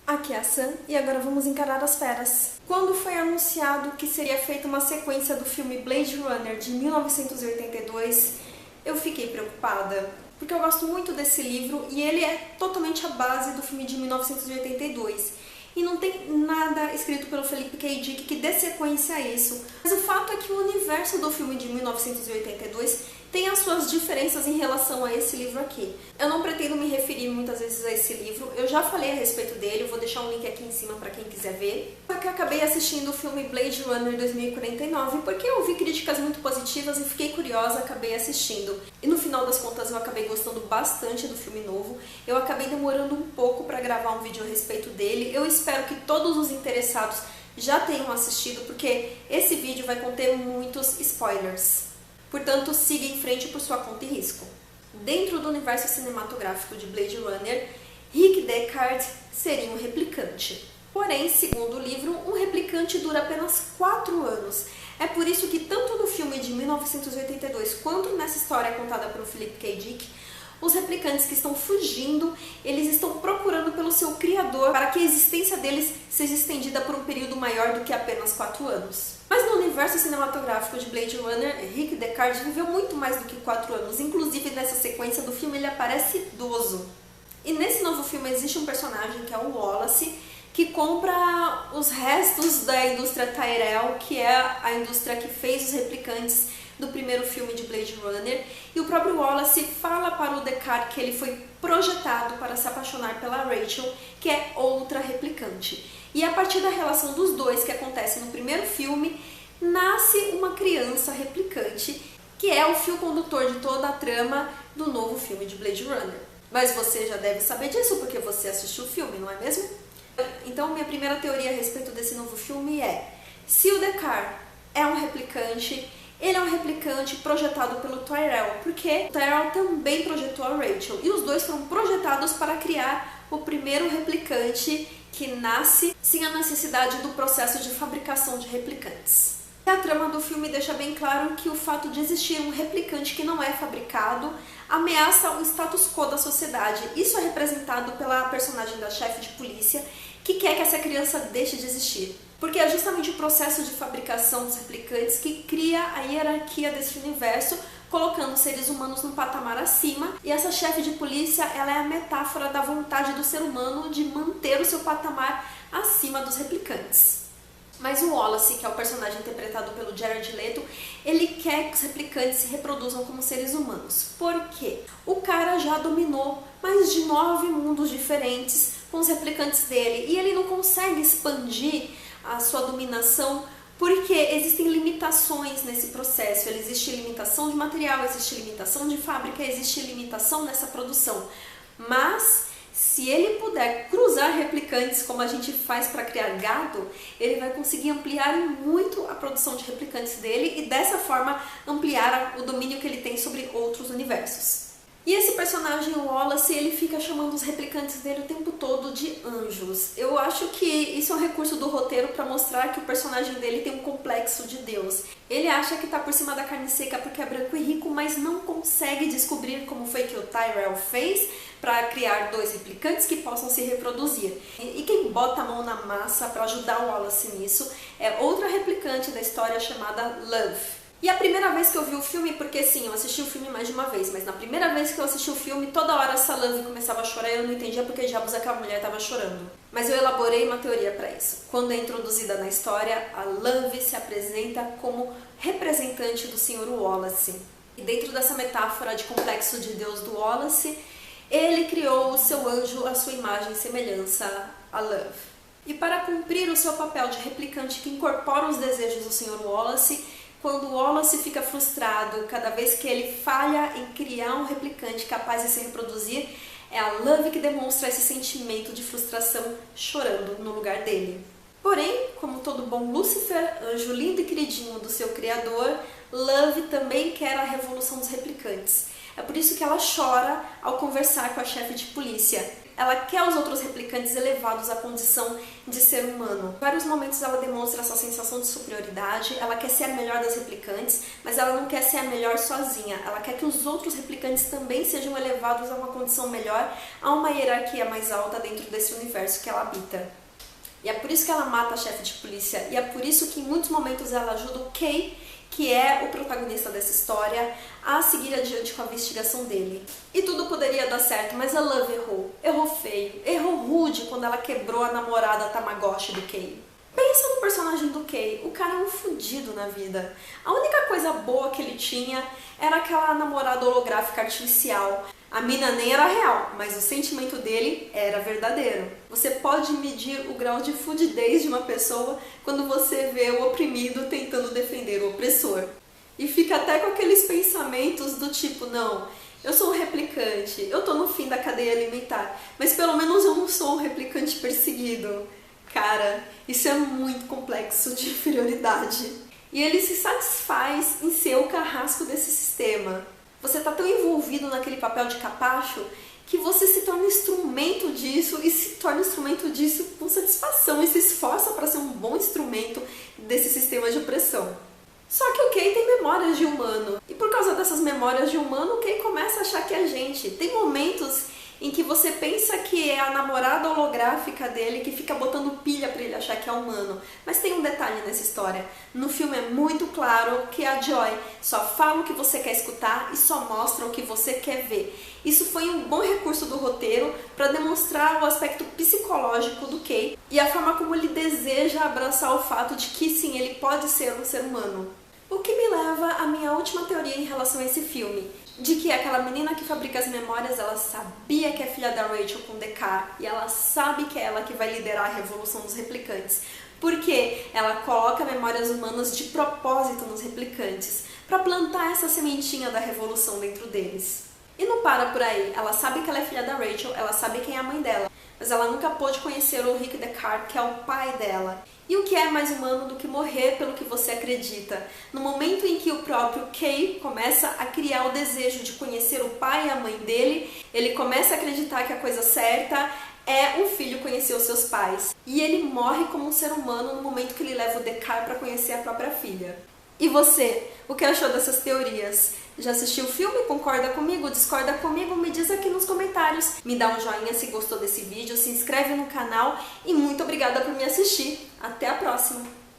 Aqui é a Sam e agora vamos encarar as feras. Quando foi anunciado que seria feita uma sequência do filme Blade Runner de 1982, eu fiquei preocupada, porque eu gosto muito desse livro e ele é totalmente a base do filme de 1982. E não tem nada escrito pelo Philip K. Dick que dê sequência a isso. Mas o fato é que o universo do filme de 1982 tem as suas diferenças em relação a esse livro aqui. Eu não pretendo me referir muitas vezes a esse livro, eu já falei a respeito dele, eu vou deixar um link aqui em cima para quem quiser ver. Porque eu acabei assistindo o filme Blade Runner 2049 porque eu ouvi críticas muito positivas e fiquei curiosa, acabei assistindo. E no final das contas eu acabei gostando bastante do filme novo, eu acabei demorando um pouco para gravar um vídeo a respeito dele. Eu espero que todos os interessados já tenham assistido, porque esse vídeo vai conter muitos spoilers. Portanto, siga em frente por sua conta e risco. Dentro do universo cinematográfico de Blade Runner, Rick Deckard seria um replicante. Porém, segundo o livro, um replicante dura apenas 4 anos. É por isso que tanto no filme de 1982 quanto nessa história contada pelo Philip K. Dick, os replicantes que estão fugindo, eles estão procurando pelo seu criador para que a existência deles seja estendida por um período maior do que apenas 4 anos. Mas no universo cinematográfico de Blade Runner, Rick Deckard viveu muito mais do que 4 anos. Inclusive, nessa sequência do filme, ele aparece idoso. E nesse novo filme existe um personagem que é o Wallace, que compra os restos da indústria Tyrell, que é a indústria que fez os replicantes do primeiro filme de Blade Runner, e o próprio Wallace fala para o Deckard que ele foi projetado para se apaixonar pela Rachel, que é outra replicante. E a partir da relação dos dois que acontece no primeiro filme, nasce uma criança replicante, que é o fio condutor de toda a trama do novo filme de Blade Runner. Mas você já deve saber disso porque você assistiu o filme, não é mesmo? Então, minha primeira teoria a respeito desse novo filme é: se o Deckard é um replicante, ele é um replicante projetado pelo Tyrell, porque o Tyrell também projetou a Rachel, e os dois foram projetados para criar o primeiro replicante que nasce sem a necessidade do processo de fabricação de replicantes. E a trama do filme deixa bem claro que o fato de existir um replicante que não é fabricado ameaça o status quo da sociedade. Isso é representado pela personagem da chefe de polícia, que quer que essa criança deixe de existir. Porque é justamente o processo de fabricação dos replicantes que cria a hierarquia desse universo, colocando os seres humanos num patamar acima, e essa chefe de polícia, ela é a metáfora da vontade do ser humano de manter o seu patamar acima dos replicantes. Mas o Wallace, que é o personagem interpretado pelo Jared Leto, ele quer que os replicantes se reproduzam como seres humanos. Por quê? O cara já dominou mais de 9 mundos diferentes com os replicantes dele, e ele não consegue expandir a sua dominação porque existem limitações nesse processo. Existe limitação de material, existe limitação de fábrica, existe limitação nessa produção. Mas se ele puder cruzar replicantes como a gente faz para criar gado, ele vai conseguir ampliar muito a produção de replicantes dele e dessa forma ampliar o domínio que ele tem sobre outros universos. E esse personagem, o Wallace, ele fica chamando os replicantes dele o tempo todo de anjos. Eu acho que isso é um recurso do roteiro para mostrar que o personagem dele tem um complexo de Deus. Ele acha que está por cima da carne seca porque é branco e rico, mas não consegue descobrir como foi que o Tyrell fez para criar 2 replicantes que possam se reproduzir. E quem bota a mão na massa para ajudar o Wallace nisso é outra replicante da história chamada Love. E a primeira vez que eu vi o filme, porque sim, eu assisti o filme mais de uma vez, mas na primeira vez que eu assisti o filme, toda hora essa Love começava a chorar e eu não entendia porque diabos aquela mulher estava chorando. Mas eu elaborei uma teoria para isso. Quando é introduzida na história, a Love se apresenta como representante do Sr. Wallace. E dentro dessa metáfora de complexo de Deus do Wallace, ele criou o seu anjo à sua imagem e semelhança, a Love. E para cumprir o seu papel de replicante que incorpora os desejos do Sr. Wallace, quando o Wallace fica frustrado cada vez que ele falha em criar um replicante capaz de se reproduzir, é a Love que demonstra esse sentimento de frustração chorando no lugar dele. Porém, como todo bom Lúcifer, anjo lindo e queridinho do seu criador, Love também quer a revolução dos replicantes. É por isso que ela chora ao conversar com a chefe de polícia. ela quer os outros replicantes elevados à condição de ser humano. Em vários momentos ela demonstra essa sensação de superioridade, ela quer ser a melhor das replicantes, mas ela não quer ser a melhor sozinha, ela quer que os outros replicantes também sejam elevados a uma condição melhor, a uma hierarquia mais alta dentro desse universo que ela habita. E é por isso que ela mata a chefe de polícia, e é por isso que em muitos momentos ela ajuda o Kay, que é o protagonista dessa história, a seguir adiante com a investigação dele. E tudo poderia dar certo, mas a Love errou. Errou feio, errou rude quando ela quebrou a namorada Tamagotchi do Kay. Pensa no personagem do Kay, o cara é um fudido na vida. A única coisa boa que ele tinha era aquela namorada holográfica artificial. A mina nem era real, mas o sentimento dele era verdadeiro. Você pode medir o grau de fudidez de uma pessoa quando você vê o oprimido tentando defender o opressor. E fica até com aqueles pensamentos do tipo, não, eu sou um replicante, eu tô no fim da cadeia alimentar, mas pelo menos eu não sou um replicante perseguido. Cara, isso é muito complexo de inferioridade. E ele se satisfaz em ser o carrasco desse sistema. Você tá tão envolvido naquele papel de capacho que você se torna instrumento disso e se torna instrumento disso com satisfação e se esforça para ser um bom instrumento desse sistema de opressão. Só que o Kay tem memórias de humano. E por causa dessas memórias de humano, o Kay começa a achar que é gente. Tem momentos em que você pensa que é a namorada holográfica dele que fica botando pilha pra ele achar que é humano. Mas tem um detalhe nessa história. No filme é muito claro que a Joy só fala o que você quer escutar e só mostra o que você quer ver. Isso foi um bom recurso do roteiro para demonstrar o aspecto psicológico do Kay e a forma como ele deseja abraçar o fato de que sim, ele pode ser um ser humano. O que me leva à minha última teoria em relação a esse filme, de que aquela menina que fabrica as memórias, ela sabia que é filha da Rachel com Deckard e ela sabe que é ela que vai liderar a revolução dos replicantes. Porque ela coloca memórias humanas de propósito nos replicantes, para plantar essa sementinha da revolução dentro deles. E não para por aí, ela sabe que ela é filha da Rachel, ela sabe quem é a mãe dela, mas ela nunca pôde conhecer o Rick Deckard, que é o pai dela. E o que é mais humano do que morrer pelo que você acredita? No momento em que o próprio Kay começa a criar o desejo de conhecer o pai e a mãe dele, ele começa a acreditar que a coisa certa é um filho conhecer os seus pais. E ele morre como um ser humano no momento que ele leva o Deckard para conhecer a própria filha. E você, o que achou dessas teorias? Já assistiu o filme? Concorda comigo? Discorda comigo? Me diz aqui nos comentários. Me dá um joinha se gostou desse vídeo, se inscreve no canal e muito obrigada por me assistir. Até a próxima!